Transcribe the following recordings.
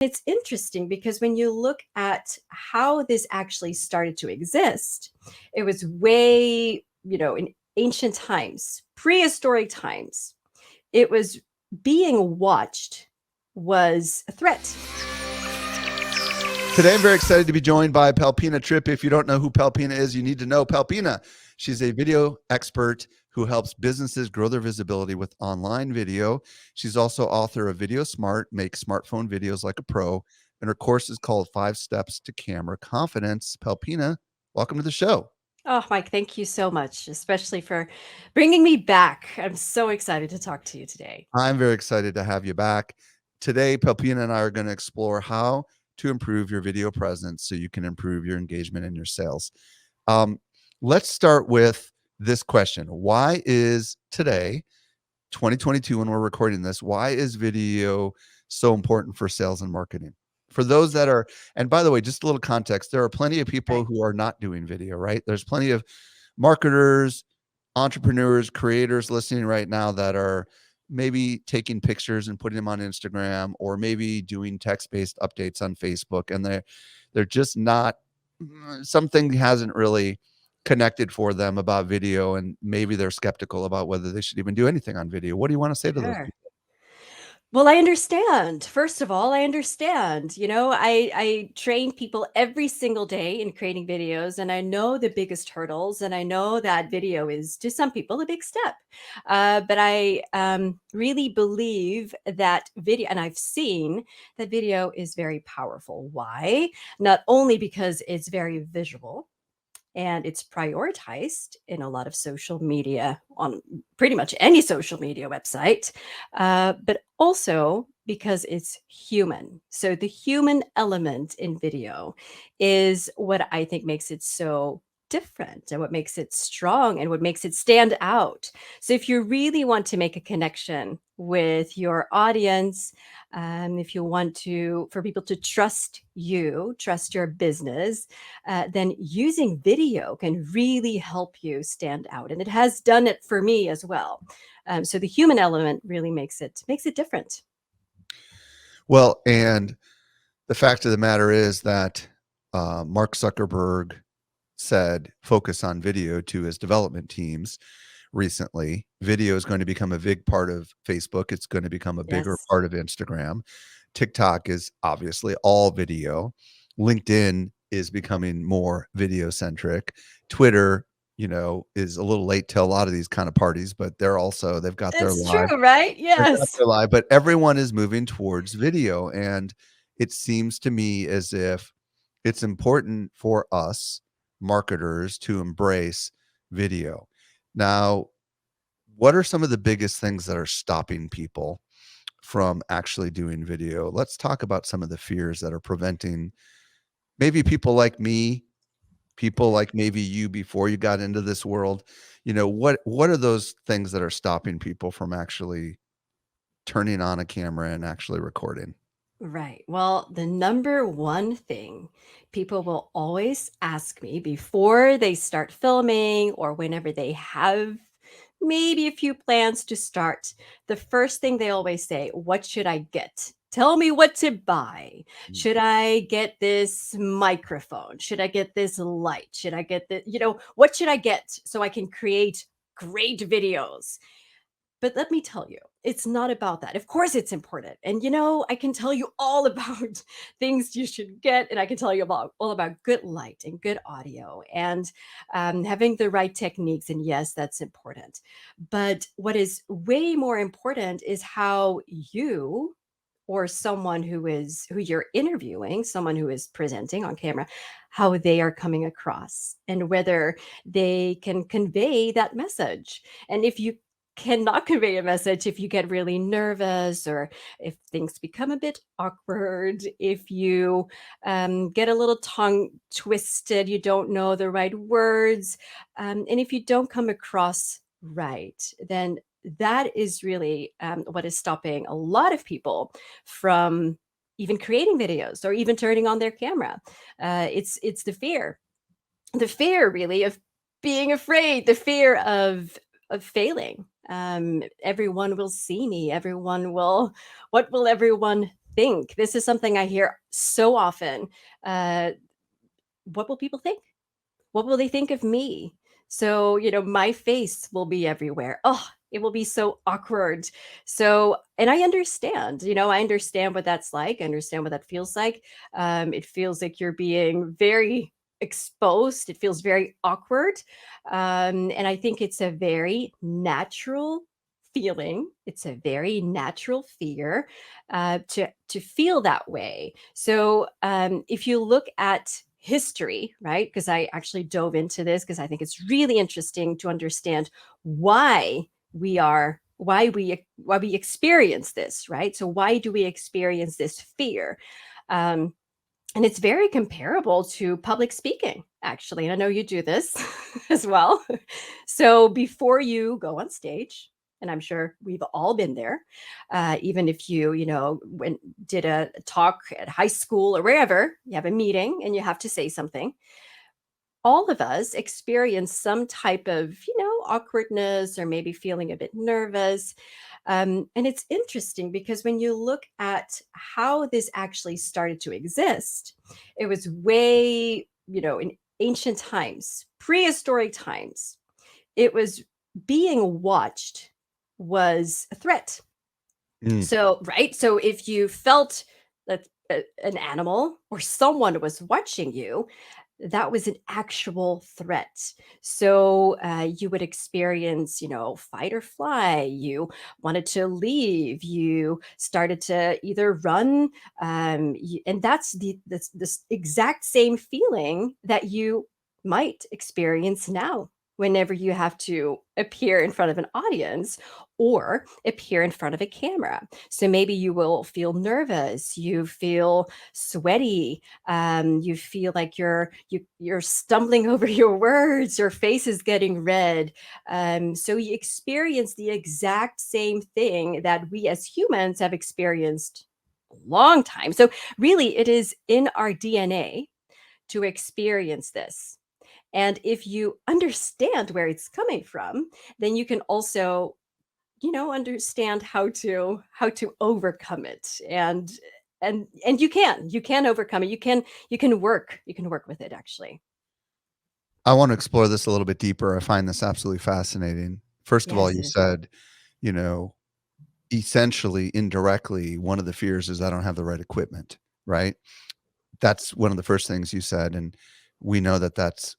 It's interesting because when you look at how this actually started to exist, it was way, in ancient times, prehistoric times. It was being watched was a threat. Today, I'm very excited to be joined by Palpina Tripp. If you don't know who Palpina is, you need to know Palpina. She's a video expert who helps businesses grow their visibility with online video. She's also author of Video Smart, Make Smartphone Videos Like a Pro, and her course is called 5 Steps to Camera Confidence. Palpina, welcome to the show. Oh, Mike, thank you so much, especially for bringing me back. I'm so excited to talk to you today. I'm very excited to have you back. Today, Palpina and I are going to explore how to improve your video presence so you can improve your engagement and your sales. Um, let's start with this question. Why is today, 2022, when we're recording this, why is video so important for sales and marketing? For those that are, and by the way, just a little context, there are plenty of people Right. who are not doing video, right? There's plenty of marketers, entrepreneurs, creators listening right now that are maybe taking pictures and putting them on Instagram, or maybe doing text-based updates on Facebook, and they're just not, something hasn't really connected for them about video, and maybe they're skeptical about whether they should even do anything on video. What do you want to say to those Sure. people? Well, I understand. First of all, I understand. I train people every single day in creating videos, and I know the biggest hurdles, and I know that video is to some people a big step. But I really believe that video, and I've seen that video is very powerful. Why? Not only because it's very visual, and it's prioritized in a lot of social media, on pretty much any social media website, but also because it's human. So the human element in video is what I think makes it so different, and what makes it strong, and what makes it stand out. So if you really want to make a connection with your audience, if you want to for people to trust you, trust your business, then using video can really help you stand out, and it has done it for me as well. So the human element really makes it different. Well, and the fact of the matter is that Mark Zuckerberg said focus on video to his development teams recently. Video is going to become a big part of Facebook. It's going to become a bigger Yes. part of Instagram. TikTok is obviously all video. LinkedIn is becoming more video centric. Twitter, is a little late to a lot of these kind of parties, but they've got their It's live. true, right? They've got Yes. their live, but everyone is moving towards video. And it seems to me as if it's important for us marketers to embrace video. Now, what are some of the biggest things that are stopping people from actually doing video? Let's talk about some of the fears that are preventing maybe people like me, people like maybe you before you got into this world. What are those things that are stopping people from actually turning on a camera and actually recording? Right. Well, the number one thing people will always ask me before they start filming, or whenever they have maybe a few plans to start, the first thing they always say, "What should I get? Tell me what to buy. Mm. Should I get this microphone? Should I get this light? Should I get what should I get so I can create great videos?" But let me tell you, it's not about that. Of course, it's important. And I can tell you all about things you should get, and I can tell you about all about good light and good audio, and having the right techniques. And yes, that's important. But what is way more important is how you, or someone who you're interviewing, someone who is presenting on camera, how they are coming across, and whether they can convey that message. And if you cannot convey a message, if you get really nervous, or if things become a bit awkward, if you get a little tongue twisted, you don't know the right words, and if you don't come across right, then that is really what is stopping a lot of people from even creating videos or even turning on their camera. It's the fear really of being afraid, the fear of failing. Everyone will see me. What will everyone think? This is something I hear so often. Uh, what will people think? What will they think of me? So, my face will be everywhere. Oh, it will be so awkward. So, and I understand what that's like. I understand what that feels like. It feels like you're being very exposed. It feels very awkward. And I think it's a very natural feeling. It's a very natural fear to feel that way. So if you look at history, right? Because I actually dove into this because I think it's really interesting to understand why why we experience this, right? So why do we experience this fear? Um, and it's very comparable to public speaking, actually. And I know you do this as well. So before you go on stage, and I'm sure we've all been there, even if did a talk at high school or wherever, you have a meeting and you have to say something. All of us experience some type of, awkwardness or maybe feeling a bit nervous. And it's interesting because when you look at how this actually started to exist, it was way, in ancient times, prehistoric times. It was being watched was a threat. Mm. So, right? So if you felt that an animal or someone was watching you, that was an actual threat. So you would experience, fight or fly. You wanted to leave. You started to either run, and that's this exact same feeling that you might experience now whenever you have to appear in front of an audience or appear in front of a camera. So maybe you will feel nervous, you feel sweaty, you feel like you're stumbling over your words, your face is getting red. So you experience the exact same thing that we as humans have experienced a long time. So really, it is in our DNA to experience this. And if you understand where it's coming from, then you can also understand how to overcome it. And you can overcome it. You can work with it, actually. I want to explore this a little bit deeper. I find this absolutely fascinating. First of all, Yes, you it is. said, you know, essentially, indirectly, one of the fears is I don't have the right equipment, right? That's one of the first things you said, and we know that that's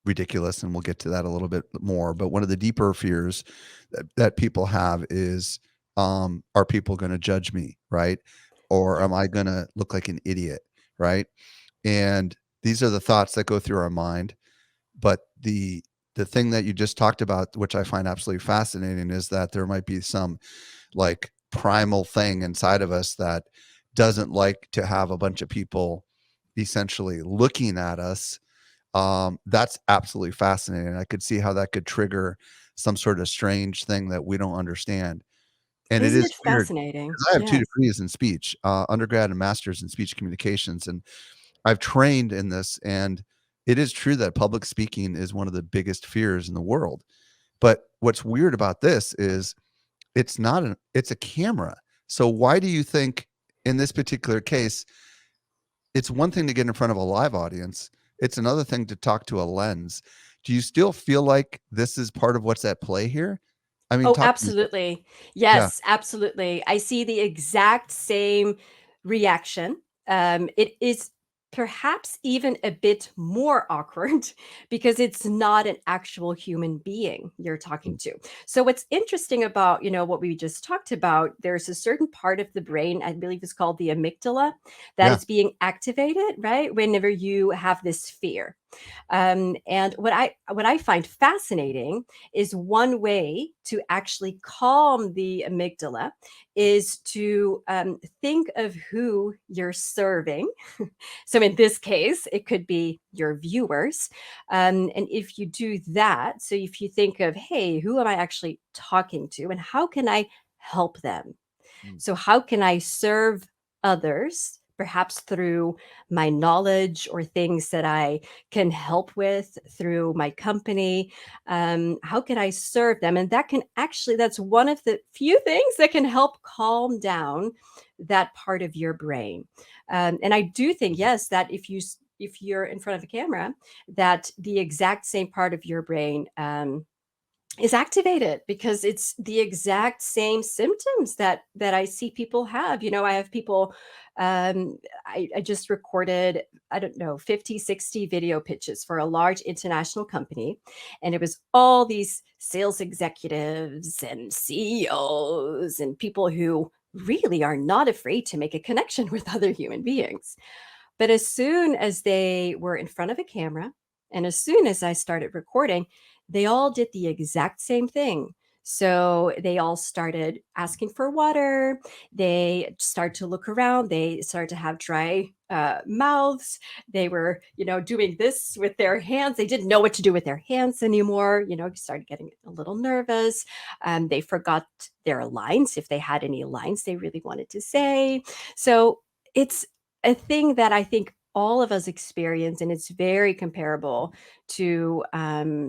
ridiculous, and we'll get to that a little bit more. But one of the deeper fears that people have is, are people going to judge me, right? Or Yeah. am I going to look like an idiot, right? And these are the thoughts that go through our mind. But the thing that you just talked about, which I find absolutely fascinating, is that there might be some like primal thing inside of us that doesn't like to have a bunch of people essentially looking at us. That's absolutely fascinating. I could see how that could trigger some sort of strange thing that we don't understand. And it Isn't is it weird fascinating? because I have 2 Yes. degrees in speech, undergrad and master's in speech communications, and I've trained in this, and it is true that public speaking is one of the biggest fears in the world. But what's weird about this is it's a camera. So why do you think in this particular case, it's one thing to get in front of a live audience, it's another thing to talk to a lens. Do you still feel like this is part of what's at play here? I mean, Oh, talk to me. absolutely. Yeah. Yes, absolutely. I see the exact same reaction. It is perhaps even a bit more awkward because it's not an actual human being you're talking to. So what's interesting about, what we just talked about, there's a certain part of the brain, I believe it's called the amygdala, that Yeah. is being activated, right? Whenever you have this fear. And what I find fascinating is one way to actually calm the amygdala is to think of who you're serving. So in this case, it could be your viewers. And if you do that, so if you think of, hey, who am I actually talking to, and how can I help them? Mm. So how can I serve others, perhaps through my knowledge or things that I can help with through my company. How can I serve them? And that can actually, that's one of the few things that can help calm down that part of your brain. And I do think, yes, that if you're in front of a camera, that the exact same part of your brain is activated because it's the exact same symptoms that I see people have. I have people, I just recorded, I don't know, 50, 60 video pitches for a large international company. And it was all these sales executives and CEOs and people who really are not afraid to make a connection with other human beings. But as soon as they were in front of a camera, and as soon as I started recording, they all did the exact same thing. So they all started asking for water. They started to look around. They started to have dry mouths. They were, doing this with their hands. They didn't know what to do with their hands anymore. Started getting a little nervous. They forgot their lines if they had any lines they really wanted to say. So it's a thing that I think all of us experience, and it's very comparable to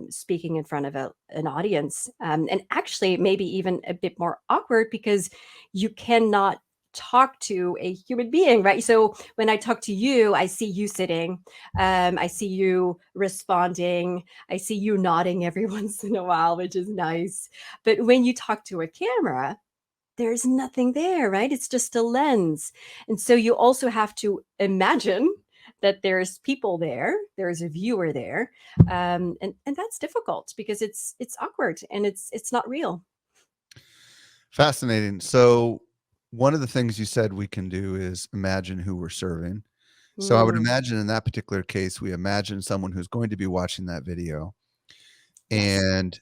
speaking in front of an audience. And actually, maybe even a bit more awkward because you cannot talk to a human being, right? So when I talk to you, I see you sitting, I see you responding, I see you nodding every once in a while, which is nice. But when you talk to a camera, there's nothing there, right? It's just a lens. And so you also have to imagine that there's people there, there's a viewer there. And that's difficult because it's awkward and it's not real. Fascinating. So one of the things you said we can do is imagine who we're serving. So I would Mm, imagine in that particular case, we imagine someone who's going to be watching that video, yes. and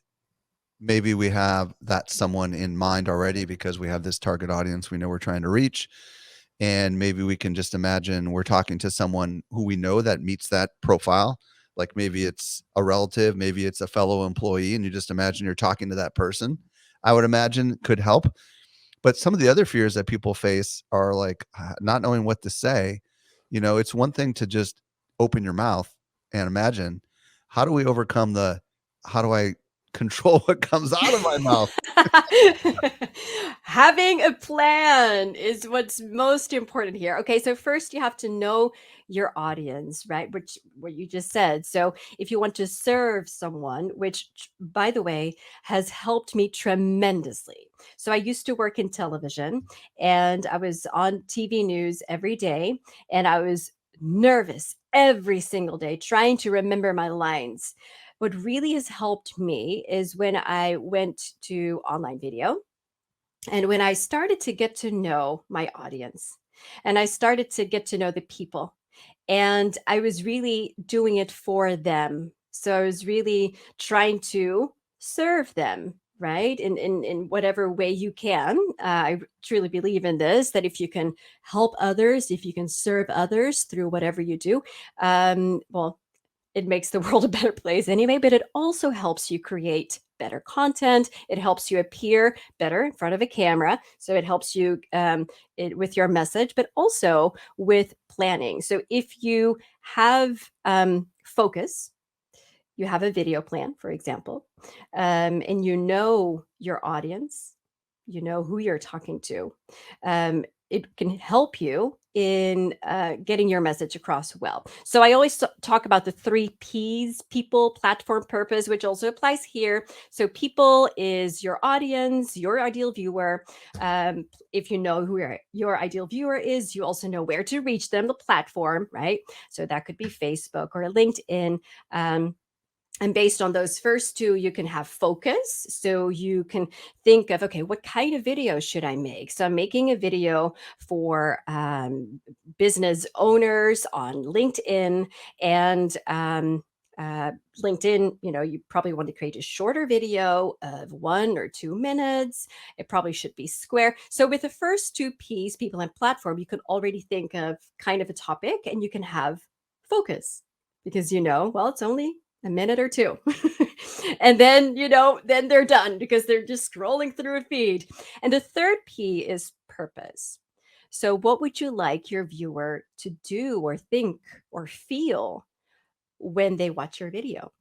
maybe we have that someone in mind already because we have this target audience we know we're trying to reach. And maybe we can just imagine we're talking to someone who we know that meets that profile. Like maybe it's a relative, maybe it's a fellow employee, and you just imagine you're talking to that person. I would imagine could help. But some of the other fears that people face are like not knowing what to say. It's one thing to just open your mouth and imagine. How do we overcome how do I control what comes out of my mouth? Having a plan is what's most important here. Okay, so first you have to know your audience, right? Which what you just said. So if you want to serve someone, which by the way has helped me tremendously. So I used to work in television and I was on TV news every day and I was nervous every single day trying to remember my lines. What really has helped me is when I went to online video and when I started to get to know my audience and I started to get to know the people, and I was really doing it for them. So I was really trying to serve them, right? In whatever way you can. I truly believe in this that if you can help others, if you can serve others through whatever you do, well, it makes the world a better place anyway, but it also helps you create better content. It helps you appear better in front of a camera. So it helps you with your message, but also with planning. So if you have focus, you have a video plan, for example, and you know your audience, you know who you're talking to, it can help you in getting your message across well. So I always talk about the three P's: people, platform, purpose, which also applies here. So people is your audience, your ideal viewer. If you know who your ideal viewer is, you also know where to reach them, the platform, right? So that could be Facebook or LinkedIn. And based on those first two, you can have focus. So you can think of, okay, what kind of video should I make? So I'm making a video for business owners on LinkedIn. And LinkedIn, you probably want to create a shorter video of 1 or 2 minutes. It probably should be square. So with the first two P's, people and platform, you can already think of kind of a topic and you can have focus because well, it's only a minute or two. And then, then they're done because they're just scrolling through a feed. And the third P is purpose. So, what would you like your viewer to do or think or feel when they watch your video?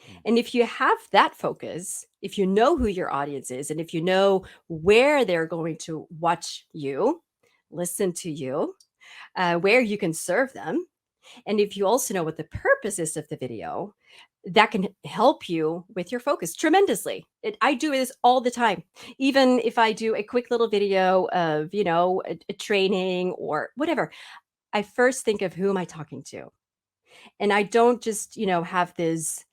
Mm. And if you have that focus, if you know who your audience is, and if you know where they're going to watch you, listen to you, where you can serve them, and if you also know what the purpose is of the video, that can help you with your focus tremendously. I do this all the time. Even if I do a quick little video of, a training or whatever, I first think of who am I talking to? And I don't just, have this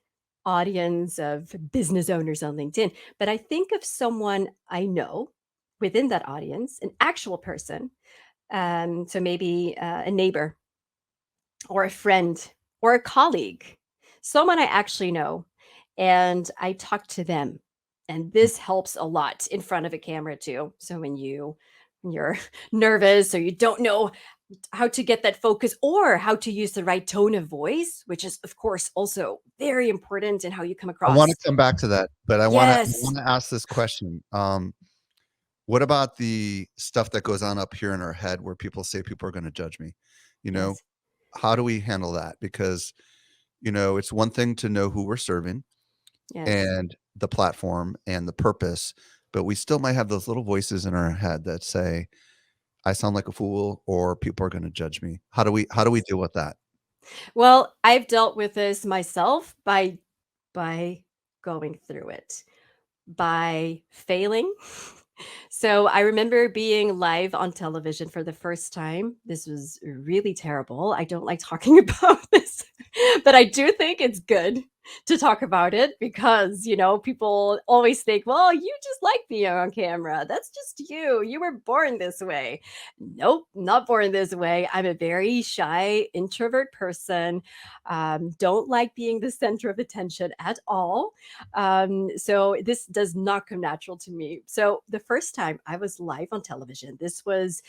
audience of business owners on LinkedIn, but I think of someone I know within that audience, an actual person. So maybe a neighbor or a friend or a colleague, someone I actually know, and I talk to them. And this helps a lot in front of a camera too. So when you're nervous or you don't know how to get that focus or how to use the right tone of voice, which is of course also very important in how you come I want to across. come back to that, but I want to Yes. ask this question. What about the stuff that goes on up here in our head where people say people are going to judge me? You know, Yes. how do we handle that? Because, it's one thing to know who we're serving Yes. and the platform and the purpose, but we still might have those little voices in our head that say, I sound like a fool or people are going to judge me. How do we Yes. deal with that? Well, I've dealt with this myself by going through it, by failing. So I remember being live on television for the first time. This was really terrible. I don't like talking about this, but I do think it's good to talk about it because, people always think, well, you just like being on camera. That's just you. You were born this way. Nope, not born this way. I'm a very shy, introvert person. Don't like being the center of attention at all. So this does not come natural to me. So the first time I was live on television, this was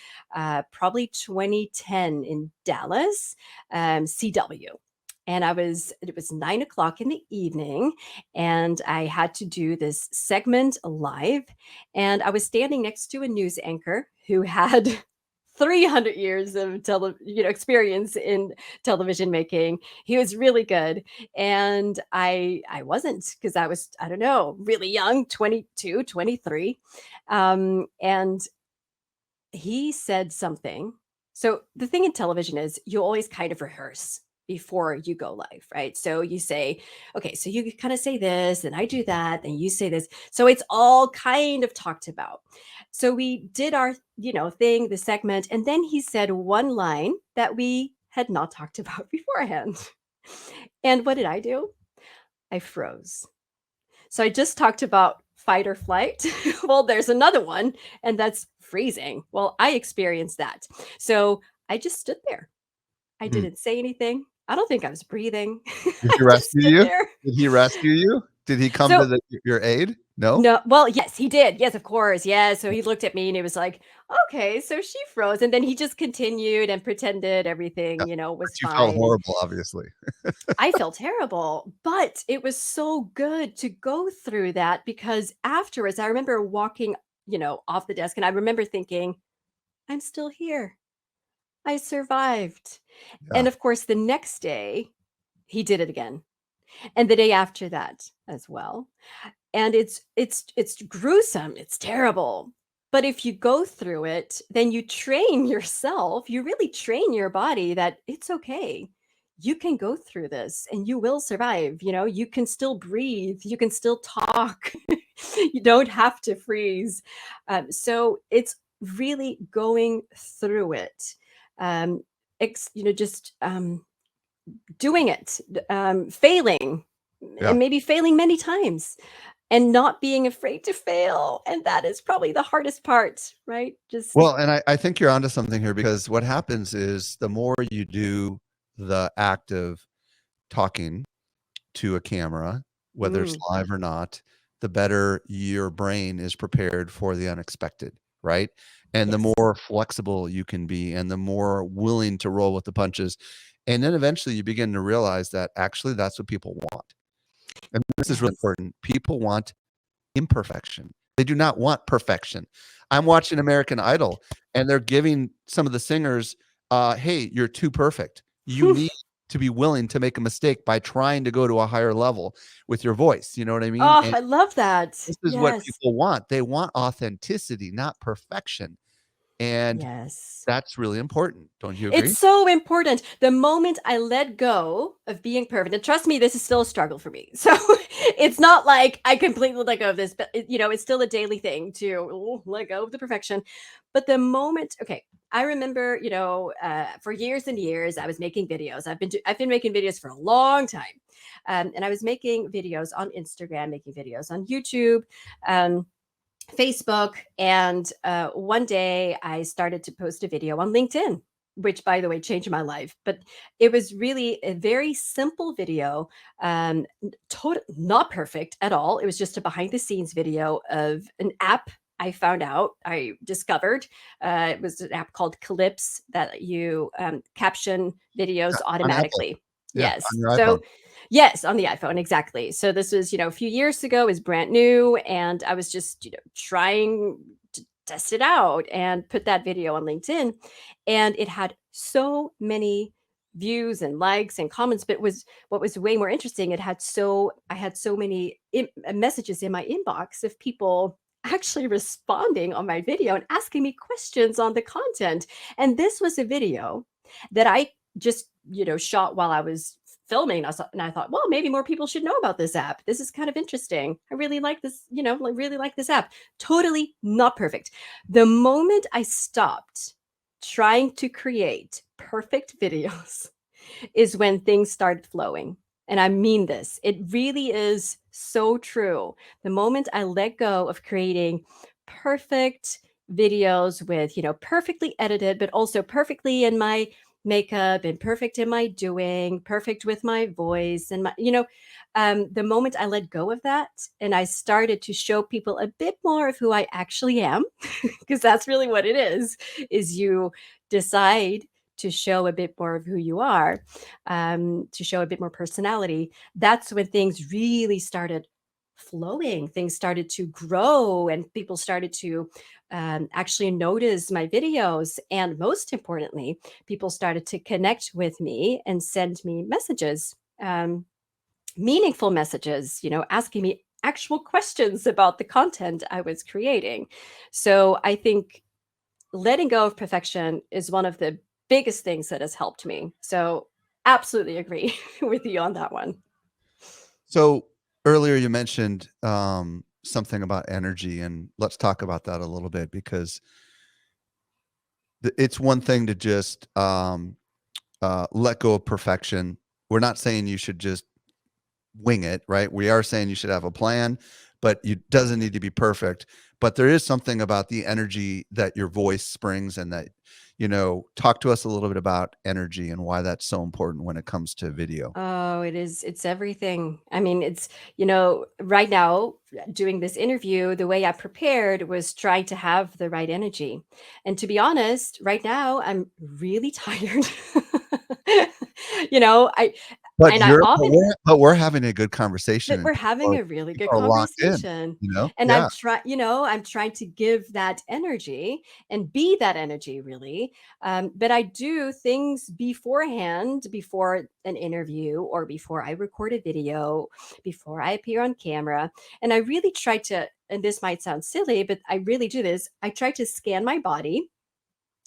probably 2010 in Dallas, CW. And it was 9 o'clock in the evening, and I had to do this segment live. And I was standing next to a news anchor who had 300 years of experience in television making. He was really good, and I wasn't, because I was, I don't know, really young, 22, 23. And he said something. So the thing in television is you always kind of rehearse before you go live, right? So you say, okay, so you kind of say this, and I do that, and you say this. So it's all kind of talked about. So we did our, thing, the segment, and then he said one line that we had not talked about beforehand. And what did I do? I froze. So I just talked about fight or flight. Well, there's another one, and that's freezing. Well, I experienced that. So I just stood there. I Hmm. didn't say anything. I don't think I was breathing. Did I he just rescue stood you? there. Did he rescue you? Did he come to So your aid? No? no, well, yes, he did. Yes, of course. Yeah. So he looked at me and he was like, okay, so she froze. And then he just continued and pretended Yeah, everything, but was you felt fine. And horrible, obviously. I felt terrible, but it was so good to go through that because afterwards, I remember walking, off the desk, and I remember thinking, I'm still here. I survived. And Yeah. of course, the next day, he did it again. And the day after that as well. And it's gruesome. It's terrible. But if you go through it, then you train yourself. You really train your body that it's okay. You can go through this and you will survive. You can still breathe. You can still talk. You don't have to freeze. So it's really going through it. Just doing it, failing, Yeah. and maybe failing many times, and not being afraid to fail. And that is probably the hardest part, right? Just, Well, and I think you're onto something here because what happens is the more you do the act of talking to a camera, whether it's mm, live or not, the better your brain is prepared for the unexpected, right? And the yes, more flexible you can be and the more willing to roll with the punches. And then eventually you begin to realize that actually that's what people want. And this is really yes, important. People want imperfection. They do not want perfection. I'm watching American Idol, and they're giving some of the singers, "Hey, you're too perfect. You need to be willing to make a mistake by trying to go to a higher level with your voice." You know what I mean? Oh, And I love that. this is what Yes. people want. They want authenticity, not perfection, and Yes. that's really important. Don't you agree? It's so important. The moment I let go of being perfect, and trust me, this is still a struggle for me. So it's not like I completely let go of this, but it's still a daily thing to let go of the perfection. But the moment, okay, I remember, for years and years, I was making videos. I've been making videos for a long time, and I was making videos on Instagram, making videos on YouTube. Facebook. And one day I started to post a video on LinkedIn, which, by the way, changed my life. But it was really a very simple video, not perfect at all. It was just a behind the scenes video of an app. I discovered it was an app called Calypse that you caption Yeah, videos on Apple. automatically. Yeah, Yes. on your So iPhone. yes, on the iPhone, exactly. So this was, a few years ago, it was brand new, and I was just, trying to test it out and put that video on LinkedIn. And it had so many views and likes and comments, but what was way more interesting, I had so many messages in my inbox of people actually responding on my video and asking me questions on the content. And this was a video that I just, shot while I was filming. And I thought, well, maybe more people should know about this app. This is kind of interesting. I really like this, really like this app. Totally not perfect. The moment I stopped trying to create perfect videos is when things started flowing. And I mean this. It really is so true. The moment I let go of creating perfect videos with, perfectly edited, but also perfectly in my makeup and perfect in my doing, perfect with my voice and the moment I let go of that and I started to show people a bit more of who I actually am, because that's really what it is you decide to show a bit more of who you are, to show a bit more personality. That's when things really started flowing. Things started to grow, and people started to actually notice my videos. And most importantly, people started to connect with me and send me messages, meaningful messages, asking me actual questions about the content I was creating. So I think letting go of perfection is one of the biggest things that has helped me. So absolutely agree with you on that one. So earlier you mentioned something about energy, and let's talk about that a little bit because it's one thing to just let go of perfection. We're not saying you should just wing it, right? We are saying you should have a plan, but you doesn't need to be perfect. But there is something about the energy that your voice springs and that, talk to us a little bit about energy and why that's so important when it comes to video. Oh, it is. It's everything. I mean, right now, doing this interview, the way I prepared was trying to have the right energy. And to be honest, right now, I'm really tired. you know, I, But and I you're but often we're having a good conversation But and we're having a really good people are locked in, conversation. you know? And Yeah. I'm trying to give that energy and be that energy really. But I do things beforehand, before an interview or before I record a video, before I appear on camera. And I really try to, and this might sound silly, but I really do this. I try to scan my body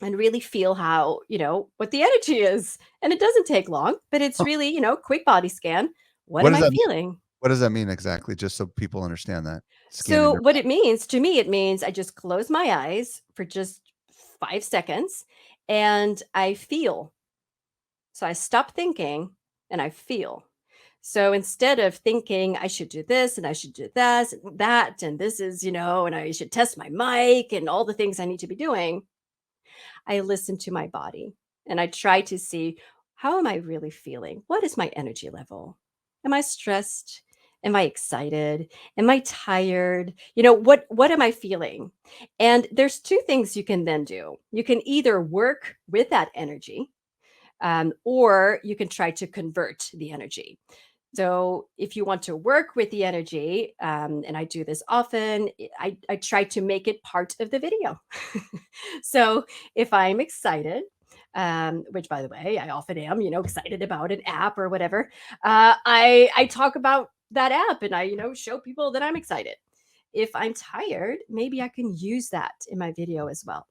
and really feel how, what the energy is. And it doesn't take long, but it's Huh. really, quick body scan. What What am does I that mean? feeling? What does that mean exactly? Just so people understand that. Scanning So, their what it means to me, it means I just close my eyes for just 5 seconds and I feel. So, I stop thinking and I feel. So, instead of thinking I should do this and I should do this, and that, and this is, and I should test my mic and all the things I need to be doing, I listen to my body and I try to see, how am I really feeling? What is my energy level? Am I stressed? Am I excited? Am I tired? What am I feeling? And there's two things you can then do. You can either work with that energy, or you can try to convert the energy. So if you want to work with the energy, and I do this often, I try to make it part of the video. So if I'm excited, which by the way, I often am, excited about an app or whatever, I talk about that app and I, show people that I'm excited. If I'm tired, maybe I can use that in my video as well,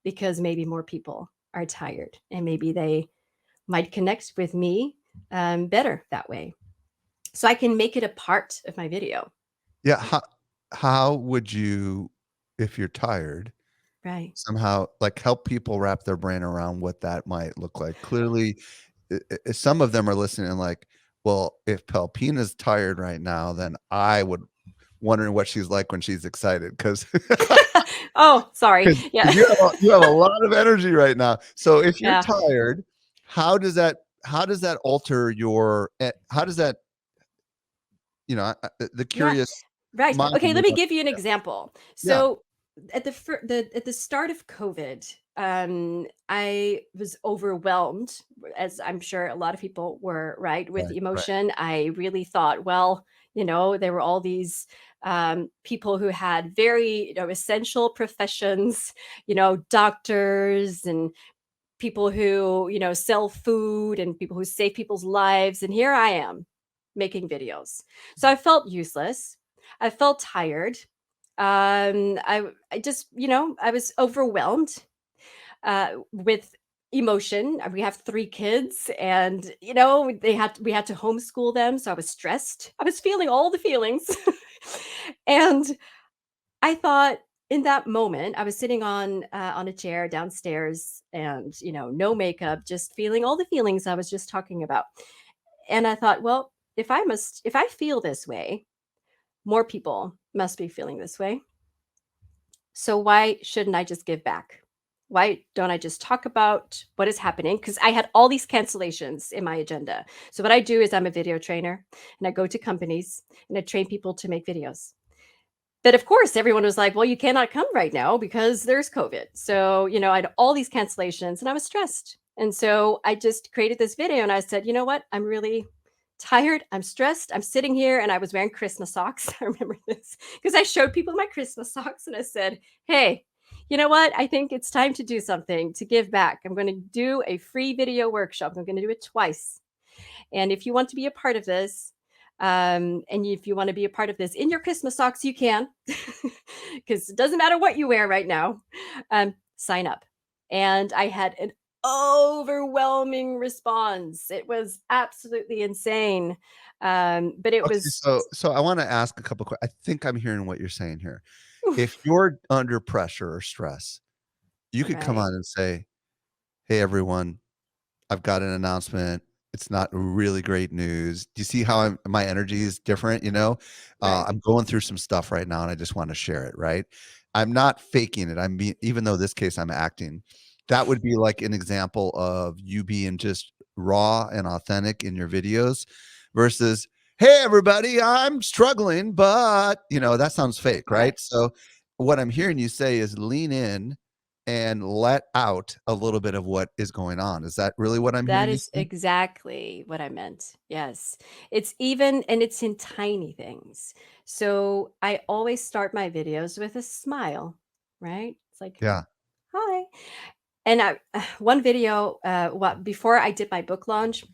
because maybe more people are tired and maybe they might connect with me better that way. So I can make it a part of my video. Yeah, how would you, if you're tired, Right. somehow, like, help people wrap their brain around what that might look like? Clearly, some of them are listening and like, well, if Palpina's tired right now, then I would wondering what she's like when she's excited because Oh, sorry. Yeah. you have a lot of energy right now. So if you're Yeah. tired, how does that alter your how does that, the Yeah. curious Right. mind Okay, let would me want. give you an example. Yeah, So at the start of COVID, I was overwhelmed, as I'm sure a lot of people were, right, with right, right. emotion. I really thought, well, there were all these people who had very, essential professions, doctors and people who, sell food and people who save people's lives. And here I am making videos. So I felt useless. I felt tired. I just, I was overwhelmed with emotion. We have 3 kids and, we had to homeschool them. So I was stressed. I was feeling all the feelings. And I thought in that moment, I was sitting on a chair downstairs and, no makeup, just feeling all the feelings I was just talking about. And I thought, well, if I feel this way, more people must be feeling this way. So why shouldn't I just give back? Why don't I just talk about what is happening? Because I had all these cancellations in my agenda. So what I do is I'm a video trainer and I go to companies and I train people to make videos. But of course, everyone was like, "Well, you cannot come right now because there's COVID." So, I had all these cancellations and I was stressed. And so I just created this video and I said, "You know what? I'm really tired. I'm stressed. I'm sitting here." And I was wearing Christmas socks. I remember this because I showed people my Christmas socks and I said, "Hey, you know what? I think it's time to do something to give back. I'm going to do a free video workshop. I'm going to do it twice. And if you want to be a part of this, and if you want to be a part of this in your Christmas socks, you can, because it doesn't matter what you wear right now. Sign up. And I had an overwhelming response. It was absolutely insane. But it Okay, was, so I wanna ask a couple I think I'm hearing what you're saying here. If you're under pressure or stress, you could come right, on and say, "Hey, everyone, I've got an announcement. It's not really great news. Do you see how my energy is different, you know? right. I'm going through some stuff right now, and I just wanna share it," right? I'm not faking it. I'm being even though this case I'm acting. That would be like an example of you being just raw and authentic in your videos versus, "Hey, everybody, I'm struggling, but," that sounds fake, right? Right. So, what I'm hearing you say is lean in and let out a little bit of what is going on. Is that really what I'm That hearing you is say? exactly what I meant. Yes. It's in tiny things. So I always start my videos with a smile, right? It's like, Yeah. hi. And one video, what before I did my book launch,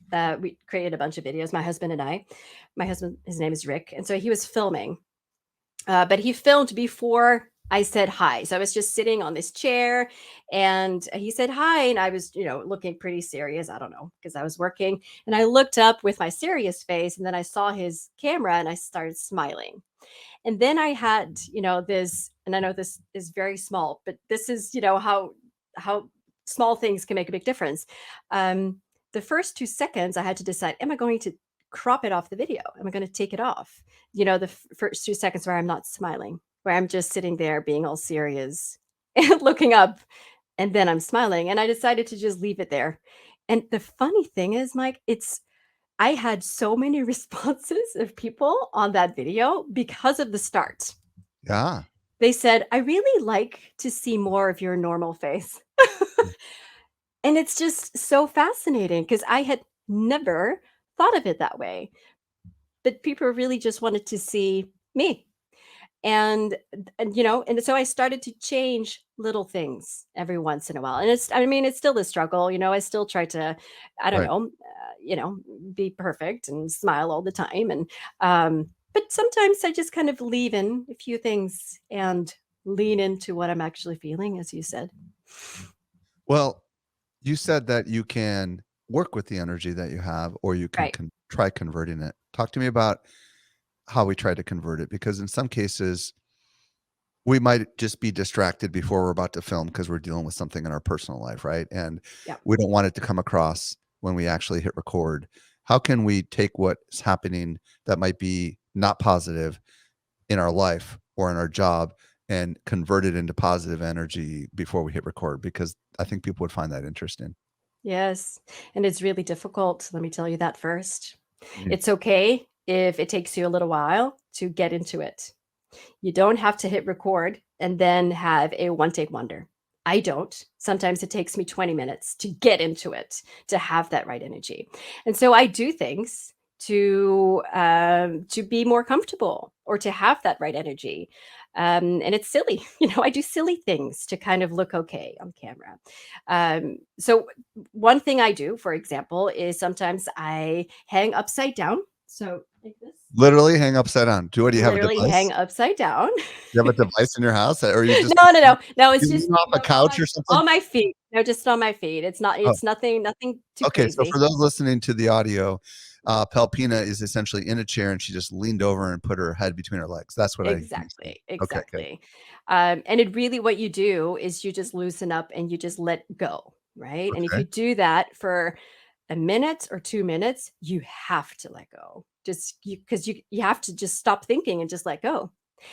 we created a bunch of videos, my husband and I. My husband, his name is Rick. And so he was filming, but he filmed before I said hi. So I was just sitting on this chair and he said hi. And I was, looking pretty serious. I don't know, because I was working. And I looked up with my serious face and then I saw his camera and I started smiling. And then I had, this, and I know this is very small, but this is, how small things can make a big difference. Um, the first 2 seconds, I had to decide: Am I going to crop it off the video? Am I going to take it off? The first 2 seconds where I'm not smiling, where I'm just sitting there being all serious and looking up, and then I'm smiling. And I decided to just leave it there. And the funny thing is, Mike, I had so many responses of people on that video because of the start. Yeah. They said, "I really like to see more of your normal face." And it's just so fascinating because I had never thought of it that way. but people really just wanted to see me. And so I started to change little things every once in a while. And it's still a struggle. I still try to, I don't Right. know, be perfect and smile all the time. But sometimes I just kind of leave in a few things and lean into what I'm actually feeling, as you said. Well, you said that you can work with the energy that you have, or you can Right. try converting it. Talk to me about how we try to convert it, because in some cases we might just be distracted before we're about to film because we're dealing with something in our personal life, right? And Yeah. we don't want it to come across when we actually hit record. How can we take what's happening that might be not positive in our life or in our job and convert it into positive energy before we hit record? Because I think people would find that interesting. Yes. And it's really difficult. Let me tell you that first. Mm. It's okay if it takes you a little while to get into it. You don't have to hit record and then have a one take wonder. I don't. Sometimes it takes me 20 minutes to get into it, to have that right energy. And so I do things to be more comfortable or to have that right energy. And it's silly, I do silly things to kind of look okay on camera. So one thing I do, for example, is sometimes I hang upside down. So like this, Literally hang upside down. Do you have a literally device? hang upside down. You have a device in your house, or you just No, no, no. No, it's you just, lean off a on couch my or something? feet. No, just on my feet. Oh, It's nothing too okay. So crazy. for those listening to the audio, Palpina is essentially in a chair and she just leaned over and put her head between her legs. That's what I understand. Exactly, Okay, okay. exactly. And it really what you do is you just loosen up and you just let go, right? And if Okay. you do that for a minute or 2 minutes, you have to let go. Just you because you have to just stop thinking and just let go.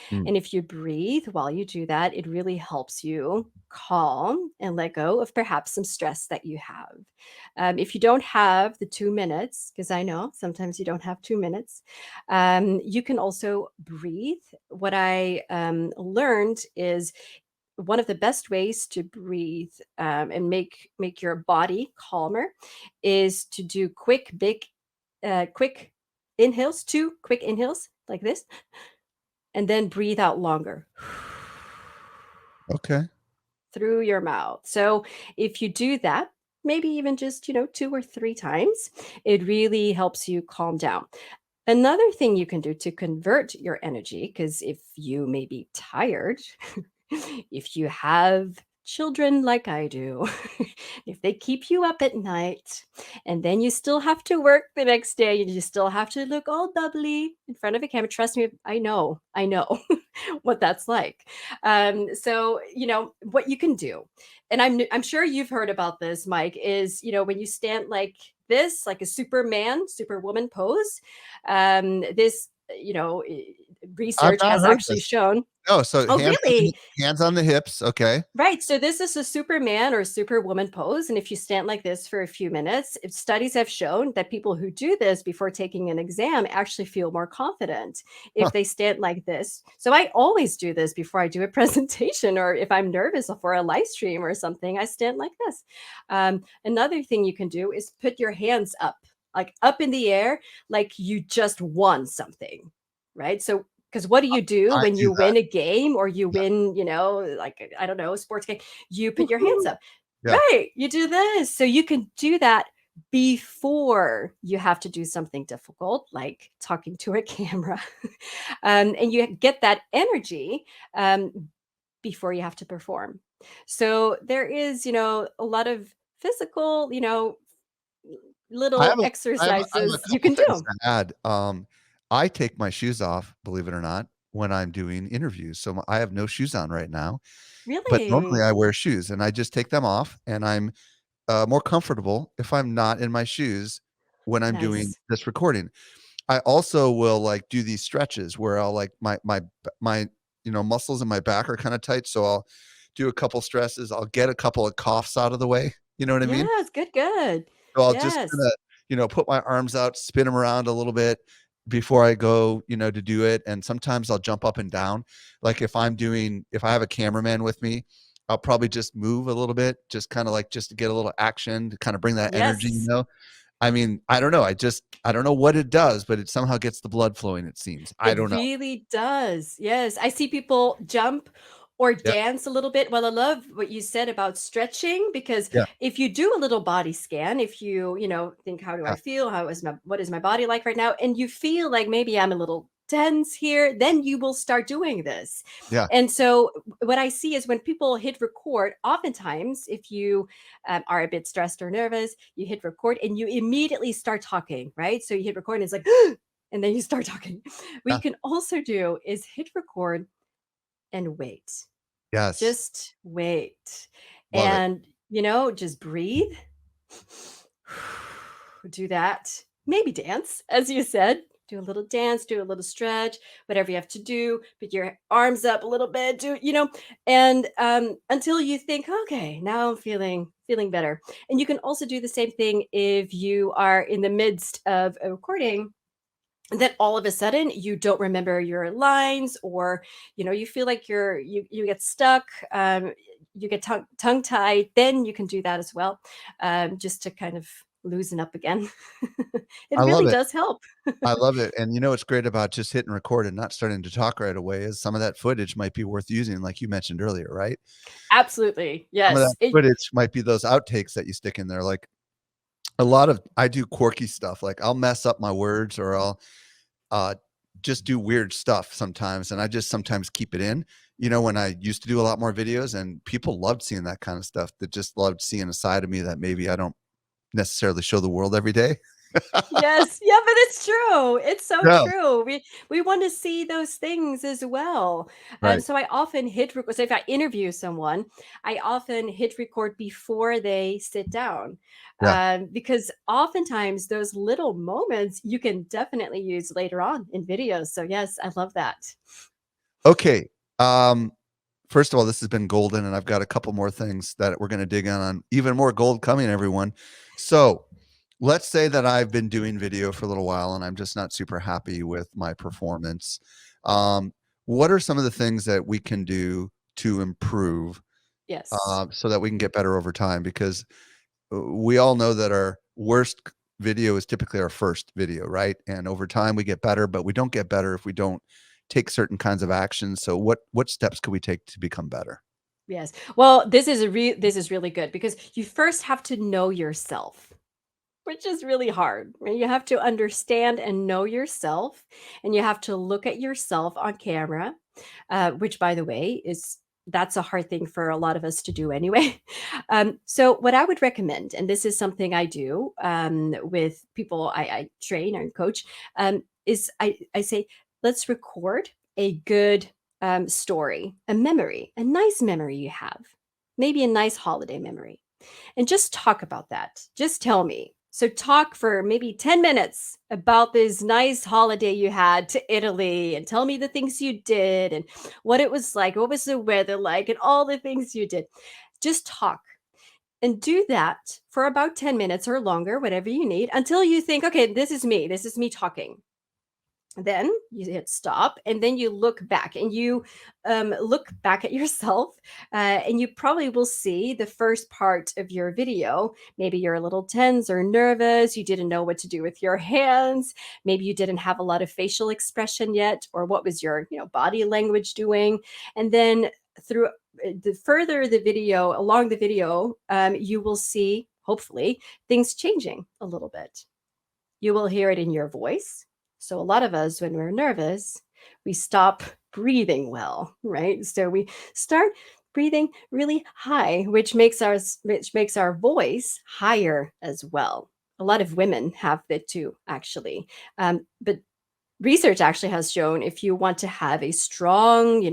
Mm. And if you breathe while you do that, it really helps you calm and let go of perhaps some stress that you have. If you don't have the 2 minutes, because I know sometimes you don't have 2 minutes, you can also breathe. What I learned is one of the best ways to breathe and make your body calmer is to do quick inhales, two quick inhales like this, and then breathe out longer Okay. through your mouth. So if you do that, maybe even just, 2 or 3 times, it really helps you calm down. Another thing you can do to convert your energy, because if you may be tired, if you have children like I do, if they keep you up at night and then you still have to work the next day and you still have to look all bubbly in front of a camera, trust me, I know what that's like. So, what you can do, and I'm sure you've heard about this, Mike, is, when you stand like this, like a superwoman pose, this, I've research not has heard actually this. shown. Oh, so Oh, really? hands on the hips. Okay. Right. So this is a superman or superwoman pose. And if you stand like this for a few minutes, studies have shown that people who do this before taking an exam actually feel more confident Huh. if they stand like this. So I always do this before I do a presentation, or if I'm nervous for a live stream or something, I stand like this. Another thing you can do is put your hands up, like up in the air, like you just won something. Right. So because what do you do I when do you that. win a game or you Yeah. win, like, I don't know, a sports game? You put your hands Woohoo. up. Yeah. Right. You do this. So you can do that before you have to do something difficult, like talking to a camera. And you get that energy before you have to perform. So there is, a lot of physical, little I have a exercises you couple can things do. to add. I take my shoes off, believe it or not, when I'm doing interviews. So I have no shoes on right now, but normally Really I wear shoes and I just take them off and I'm more comfortable if I'm not in my shoes when I'm doing nice. this recording. I also will like do these stretches where I'll like my muscles in my back are kind of tight, so I'll do a couple stresses. I'll get a couple of coughs out of the way. You know what I mean? Yes, good, good. So I'll just Yes. kinda, put my arms out, spin them around a little bit before I go, to do it, and sometimes I'll jump up and down. Like, if I have a cameraman with me, I'll probably just move a little bit, just kinda, like, just to get a little action to kinda bring that energy, Yes. I mean, I don't know. I don't know what it does, but it somehow gets the blood flowing, it seems. I It don't know. really does. Yes, I see people jump or Yeah. dance a little bit. Well, I love what you said about stretching because Yeah. if you do a little body scan, if think how do I Yeah. feel? What is my body like right now? And you feel like maybe I'm a little tense here, then you will start doing this. Yeah. And so what I see is when people hit record, oftentimes if you are a bit stressed or nervous, you hit record and you immediately start talking, right? So you hit record and it's like, and then you start talking. What you Yeah. can also do is hit record and wait. Yes. Just wait. Love it. And, just breathe. Do that. Maybe dance, as you said. Do a little dance, do a little stretch, whatever you have to do. Put your arms up a little bit, and until you think, okay, now I'm feeling better. And you can also do the same thing if you are in the midst of a recording and then all of a sudden you don't remember your lines, or you feel like you get stuck, you get tongue tied, then you can do that as well, just to kind of loosen up again. I It love really it. does help. I love it. And you know what's great about just hitting record and not starting to talk right away is some of that footage might be worth using, like you mentioned earlier, right? Absolutely, Some of that yes. footage might be those outtakes that you stick in there. Like a lot of I do quirky stuff. Like I'll mess up my words or I'll uh just do weird stuff sometimes. And I just sometimes keep it in. You know, when I used to do a lot more videos and people loved seeing that kind of stuff, that just loved seeing a side of me that maybe I don't necessarily show the world every day. Yes, yeah, but it's true. It's so Yeah. true. We want to see those things as well. Right. So I often hit record. So if I interview someone, I often hit record before they sit down, Yeah. because oftentimes those little moments you can definitely use later on in videos. So yes, I love that. Okay. Um, First of all, this has been golden, and I've got a couple more things that we're going to dig in on. Even more gold coming, everyone. So, let's say that I've been doing video for a little while, and I'm just not super happy with my performance. Um, what are some of the things that we can do to improve, Yes. so that we can get better over time? Because we all know that our worst video is typically our first video, right? And over time we get better, but we don't get better if we don't take certain kinds of actions. So what steps could we take to become better? Yes. Well, this is really good because you first have to know yourself, which is really hard. Right? You have to understand and know yourself, and you have to look at yourself on camera, which, by the way, is that's a hard thing for a lot of us to do anyway. So, what I would recommend, and this is something I do with people I train and coach, is I say, let's record a good story, a memory, a nice memory you have, maybe a nice holiday memory, and just talk about that. Just tell me. So, talk for maybe 10 minutes about this nice holiday you had to Italy and tell me the things you did and what it was like. What was the weather like and all the things you did. Just talk and do that for about 10 minutes or longer, whatever you need, until you think, okay, this is me. This is me talking. Then you hit stop and then you look back and you look back at yourself, and you probably will see the first part of your video. Maybe you're a little tense or nervous, you didn't know what to do with your hands, maybe you didn't have a lot of facial expression yet, or what was your body language doing. And then through the further the video along the video, you will see hopefully things changing a little bit. You will hear it in your voice. So, a lot of us, when we're nervous, we stop breathing well, right? So, we start breathing really high, which makes our voice higher as well. A lot of women have that too, actually. But research actually has shown if you want to have a strong,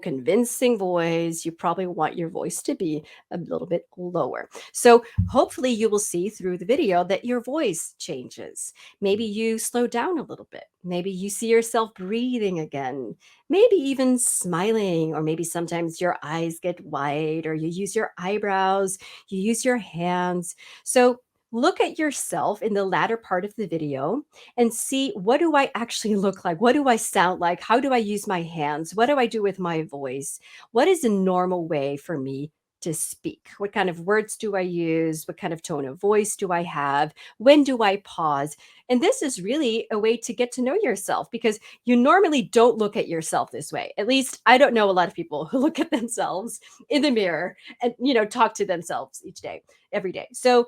convincing voice, you probably want your voice to be a little bit lower. So, hopefully, you will see through the video that your voice changes. Maybe you slow down a little bit. Maybe you see yourself breathing again. Maybe even smiling, or maybe sometimes your eyes get wide, or you use your eyebrows, you use your hands. So, look at yourself in the latter part of the video and see, what do I actually look like? What do I sound like? How do I use my hands? What do I do with my voice? What is a normal way for me to speak? What kind of words do I use? What kind of tone of voice do I have? When do I pause? And this is really a way to get to know yourself, because you normally don't look at yourself this way. At least I don't know a lot of people who look at themselves in the mirror and, talk to themselves each day, every day. So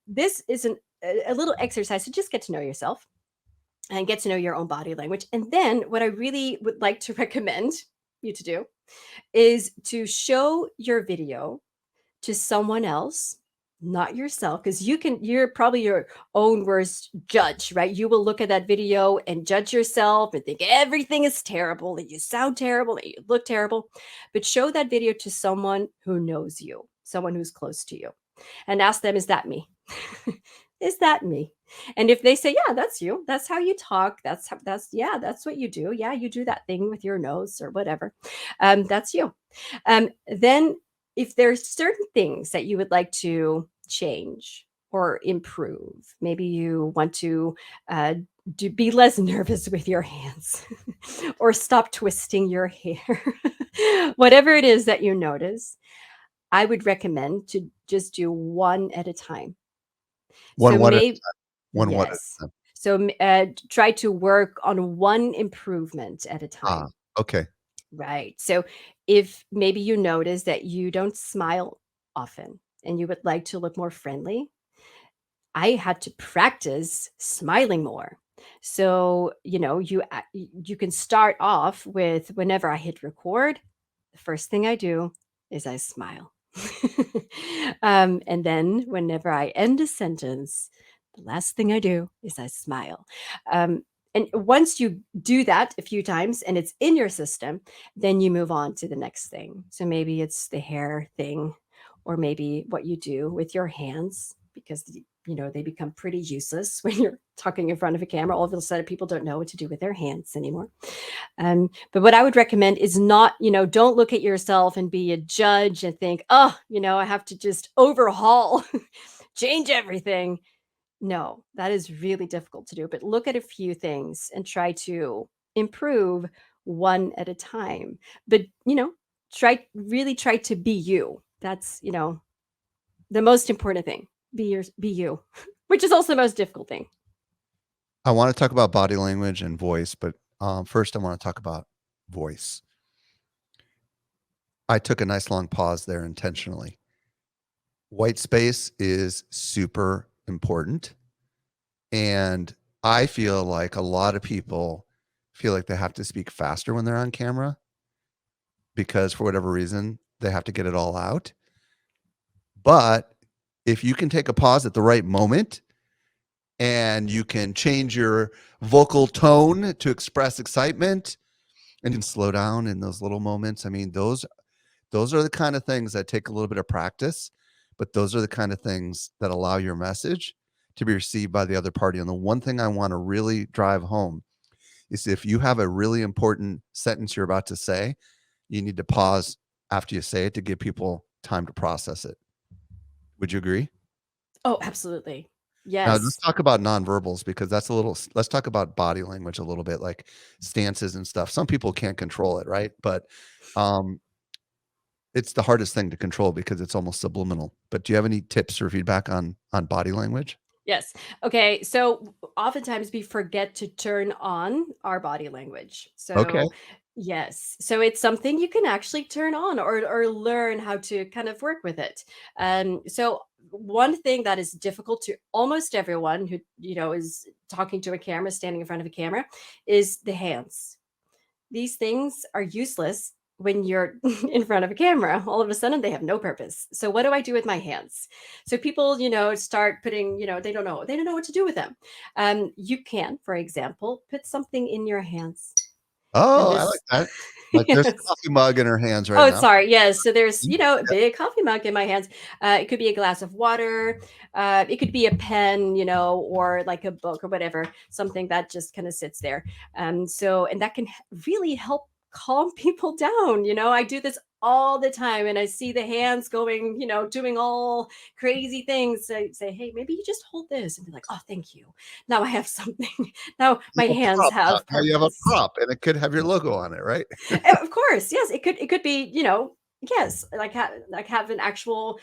this is a little exercise to just get to know yourself and get to know your own body language. And then what I really would like to recommend you to do is to show your video to someone else, not yourself, because you're probably your own worst judge, right? You will look at that video and judge yourself and think everything is terrible, that you sound terrible, that you look terrible. But show that video to someone who knows you, someone who's close to you, and ask them, is that me? Is that me? And if they say, yeah, that's you, that's how you talk, yeah, that's what you do. Yeah, you do that thing with your nose or whatever. That's you. Then if there's certain things that you would like to change or improve, maybe you want to be less nervous with your hands or stop twisting your hair, whatever it is that you notice, I would recommend to just do one at a time. One So what at maybe, one what at yes. a time. So try to work on one improvement at a Ah, time. okay. Right. So if maybe you notice that you don't smile often and you would like to look more friendly, I had to practice smiling more. So, you can start off with, whenever I hit record, the first thing I do is I smile. And then whenever I end a sentence, the last thing I do is I smile. And once you do that a few times and it's in your system, then you move on to the next thing. So maybe it's the hair thing, or maybe what you do with your hands, because they become pretty useless when you're talking in front of a camera. All of a sudden, people don't know what to do with their hands anymore. But what I would recommend is not, don't look at yourself and be a judge and think, oh, I have to just overhaul, change everything. No, that is really difficult to do. But look at a few things and try to improve one at a time. But, try to be you. That's, the most important thing. Be you, which is also the most difficult thing. I wanna talk about body language and voice, but, first I wanna talk about voice. I took a nice long pause there intentionally. White space is super important, and I feel like a lot of people feel like they have to speak faster when they're on camera because for whatever reason, they have to get it all out. But if you can take a pause at the right moment and you can change your vocal tone to express excitement and you can slow down in those little moments. I mean, those are the kind of things that take a little bit of practice, but those are the kind of things that allow your message to be received by the other party. And the one thing I want to really drive home is if you have a really important sentence you're about to say, you need to pause after you say it to give people time to process it. Would you agree? Oh, absolutely. Now let's Yes. talk about nonverbals because that's a little let's talk about body language a little bit, like stances and stuff. Some people can't control it, right? But um it's the hardest thing to control because it's almost subliminal. But do you have any tips or feedback on body language? Yes. Okay. So oftentimes we forget to turn on our body language. Okay. So yes. So it's something you can actually turn on, or learn how to kind of work with it. So one thing that is difficult to almost everyone who, is talking to a camera, standing in front of a camera, is the hands. These things are useless when you're in front of a camera. All of a sudden, they have no purpose. So, what do I do with my hands? So, people, start putting, they don't know what to do with them. You can, for example, put something in your hands, and Oh, I like this, that. Like there's a yes. coffee mug in her hands right Oh, now. sorry. Yes. So there's, Mm, a big coffee mug in my hands. It could be a glass of water. It could be a pen, or like a book or whatever, something that just kind of sits there. And that can really help calm people down. I do this all the time and I see the hands going, doing all crazy things. I say, hey, maybe you just hold this and be like, oh, thank you. Now I have something. Now you my have a hands prop have now you have a purpose. prop, and it could have your logo on it, right? Of course, yes, it could be, Yes, like have an actual.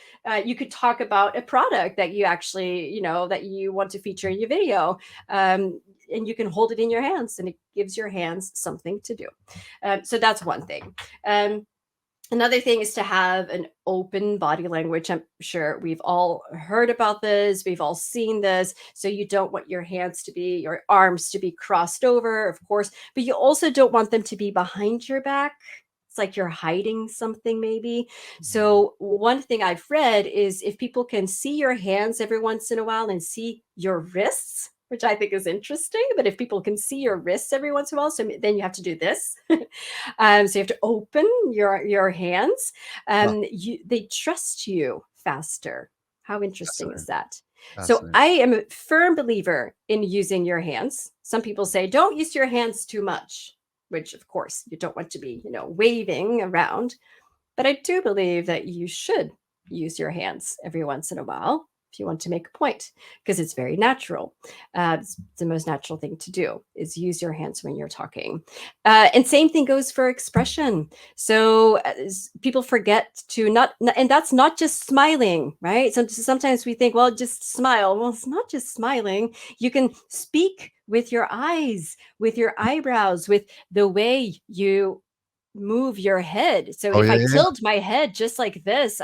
You could talk about a product that you actually, that you want to feature in your video, and you can hold it in your hands, and it gives your hands something to do. So that's one thing. Um, Another thing is to have an open body language. I'm sure we've all heard about this. We've all seen this. So you don't want your arms to be crossed over, of course, but you also don't want them to be behind your back. It's like you're hiding something, maybe. So, one thing I've read is if people can see your hands every once in a while and see your wrists, which I think is interesting. But if people can see your wrists every once in a while, so then you have to do this. So you have to open your hands. Huh, They trust you faster. How interesting is fascinating. that? So Fascinating. I am a firm believer in using your hands. Some people say don't use your hands too much, which of course you don't want to be, waving around. But I do believe that you should use your hands every once in a while if you want to make a point, because it's very natural. It's the most natural thing to do is use your hands when you're talking. And same thing goes for expression. So people forget to and that's not just smiling, right? Sometimes we think, well, just smile. Well, it's not just smiling. You can speak with your eyes, with your eyebrows, with the way you move your head. So Oh if yeah, I yeah, yeah. tilt my head just like this,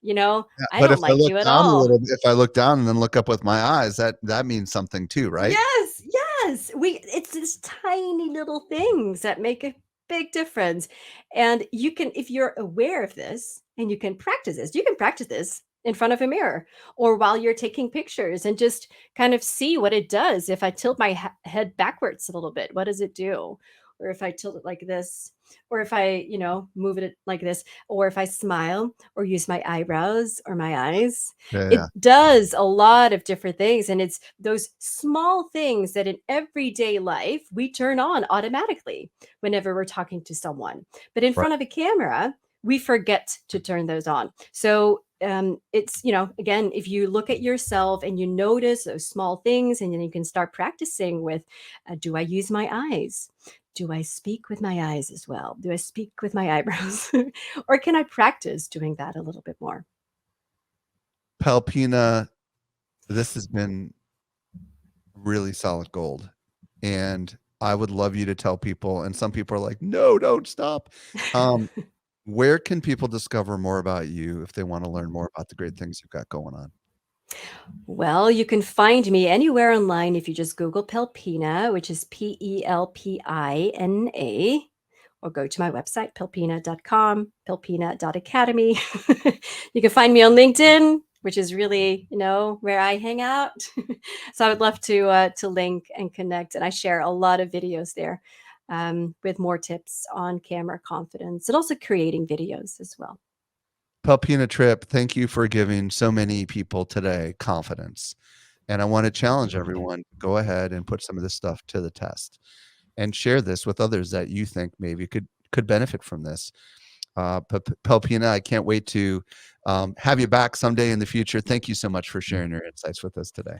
Yeah, I but don't like you at all. if I look down and then look up with my eyes, that means something too, right? Yes, yes. It's these tiny little things that make a big difference. And you can, if you're aware of this and you can practice this in front of a mirror or while you're taking pictures and just kind of see what it does. If I tilt my head backwards a little bit, what does it do? Or if I tilt it like this, or if I, move it like this, or if I smile or use my eyebrows or my eyes, Yeah, it yeah. does a lot of different things. And it's those small things that in everyday life we turn on automatically whenever we're talking to someone. But in Right. front of a camera, we forget to turn those on. So it's, again, if you look at yourself and you notice those small things, and then you can start practicing with do I use my eyes? Do I speak with my eyes as well? Do I speak with my eyebrows? Or can I practice doing that a little bit more? Palpina, this has been really solid gold. And I would love you to tell people, and some people are like, no, don't stop. Um, where can people discover more about you if they want to learn more about the great things you've got going on? Well, you can find me anywhere online if you just Google Pelpina, which is Pelpina, or go to my website, pelpina.com, pelpina.academy. You can find me on LinkedIn, which is really, where I hang out. So I would love to link and connect. And I share a lot of videos there with more tips on camera confidence and also creating videos as well. Palpina Trip, thank you for giving so many people today confidence. And I want to challenge everyone, go ahead and put some of this stuff to the test and share this with others that you think maybe could benefit from this. Pelpina, I can't wait to have you back someday in the future. Thank you so much for sharing your insights with us today.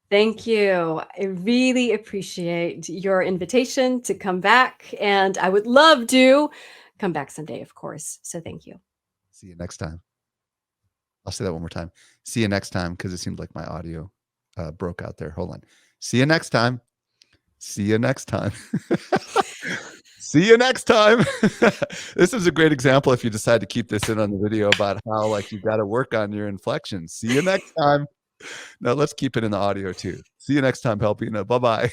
Thank you. I really appreciate your invitation to come back, and I would love to come back someday, of course. So thank you. See you next time. I'll say that one more time. See you next time, because it seemed like my audio broke out there. Hold on. See you next time. See you next time. See you next time. This is a great example if you decide to keep this in on the video about how like you got to work on your inflection. See you next time. Now let's keep it in the audio too. See you next time, Pelpina. Bye-bye.